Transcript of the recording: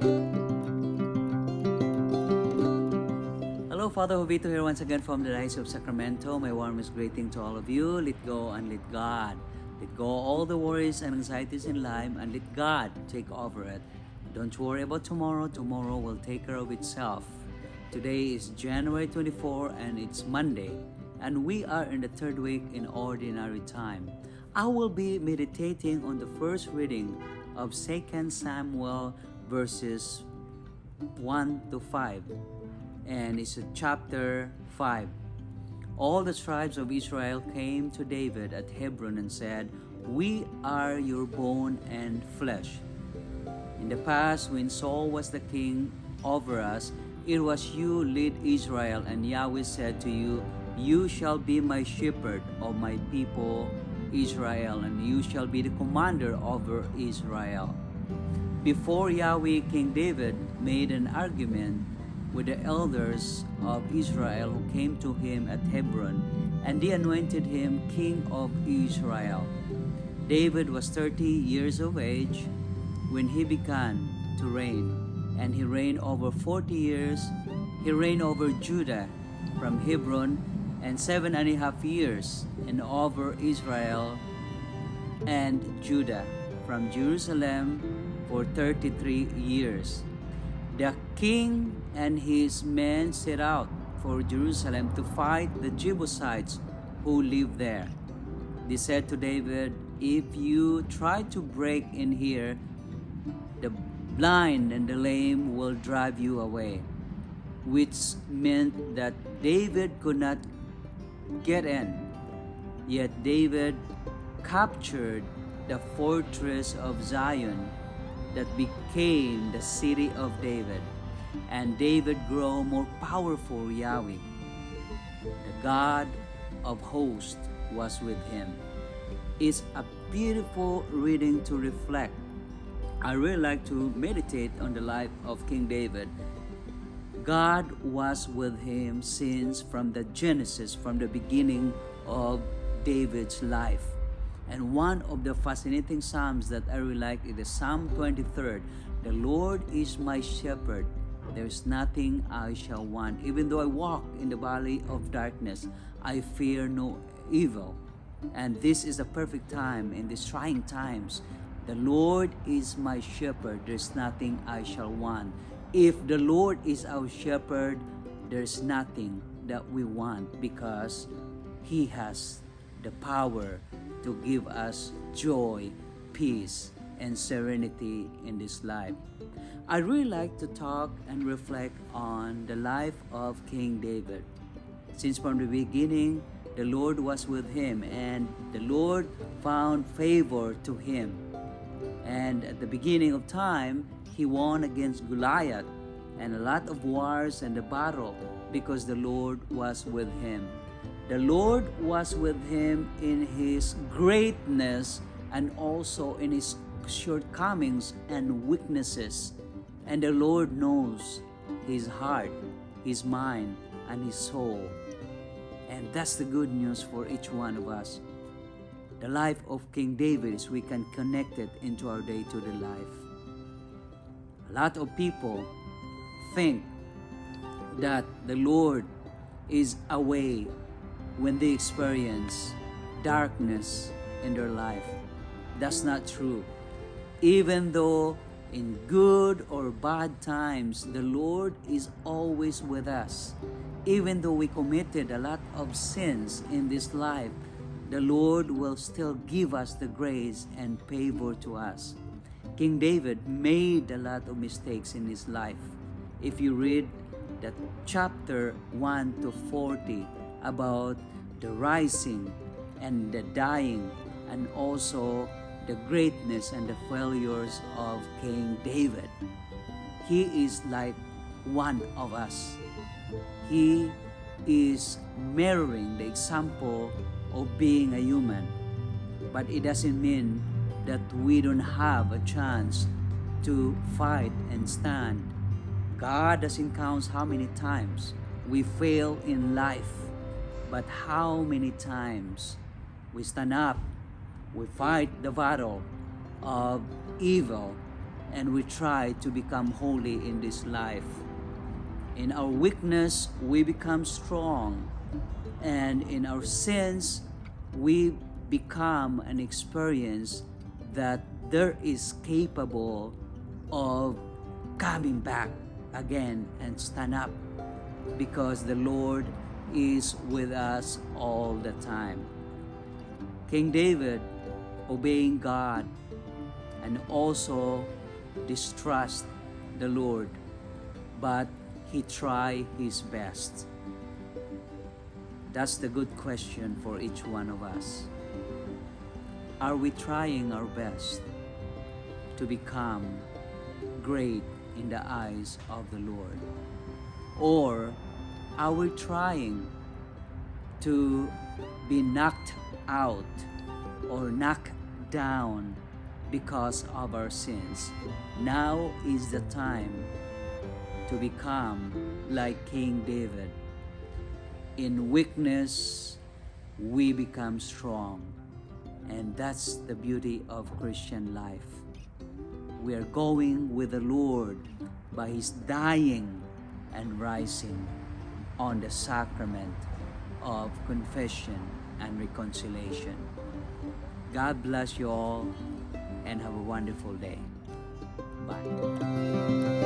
Hello, Father Jovito here once again from the Diocese of Sacramento. My warmest greeting to all of you. Let go and let God. Let go all the worries and anxieties in life and let God take over it. Don't worry about tomorrow. Tomorrow will take care of itself. Today is January 24 and it's Monday. And we are in the third week in Ordinary Time. I will be meditating on the first reading of 2 Samuel verses 1 to 5. And it's chapter 5. All the tribes of Israel came to David at Hebron and said, "We are your bone and flesh. In the past, when Saul was the king over us, it was you lead Israel, and Yahweh said to you, you shall be my shepherd of my people Israel, and you shall be the commander over Israel." Before Yahweh, King David made an argument with the elders of Israel who came to him at Hebron, and they anointed him king of Israel. David was 30 years of age when he began to reign, and he reigned over 40 years. He reigned over Judah from Hebron, and 7.5 years, and over Israel and Judah from Jerusalem for 33 years. The king and his men set out for Jerusalem to fight the Jebusites who lived there. They said to David, "If you try to break in here, the blind and the lame will drive you away," which meant that David could not get in. Yet David captured the fortress of Zion that became the city of David, and David grew more powerful. Yahweh, the God of hosts, was with him. It's a beautiful reading to reflect. I really like to meditate on the life of King David. God was with him since from the Genesis, from the beginning of David's life. And one of the fascinating psalms that I really like is the Psalm 23. "The Lord is my shepherd. There is nothing I shall want. Even though I walk in the valley of darkness, I fear no evil." And this is the perfect time in these trying times. The Lord is my shepherd. There's nothing I shall want. If the Lord is our shepherd, there's nothing that we want, because He has the power to give us joy, peace, and serenity in this life. I really like to talk and reflect on the life of King David. Since from the beginning, the Lord was with him, and the Lord found favor to him. And at the beginning of time, he won against Goliath and a lot of wars and the battle because the Lord was with him. The Lord was with him in his greatness and also in his shortcomings and weaknesses. And the Lord knows his heart, his mind, and his soul. And that's the good news for each one of us. The life of King David is we can connect it into our day-to-day life. A lot of people think that the Lord is away when they experience darkness in their life. That's not true. Even though in good or bad times, the Lord is always with us. Even though we committed a lot of sins in this life, the Lord will still give us the grace and favor to us. King David made a lot of mistakes in his life. If you read the chapter 1 to 40 about the rising and the dying, and also the greatness and the failures of King David. He is like one of us. He is mirroring the example of being a human. But it doesn't mean that we don't have a chance to fight and stand. God doesn't count how many times we fail in life, but how many times we stand up, we fight the battle of evil, and we try to become holy in this life. In our weakness, we become strong, and in our sins, we become an experience that there is capable of coming back again and stand up, because the Lord is with us all the time. King David, obeying God and also distrust the Lord, but he tried his best. That's the good question for each one of us. Are we trying our best to become great in the eyes of the Lord? Or are we trying to be knocked out or knocked down because of our sins? Now is the time to become like King David. In weakness, we become strong. And that's the beauty of Christian life. We are going with the Lord by His dying and rising on the sacrament of confession and reconciliation. God bless you all and have a wonderful day. Bye.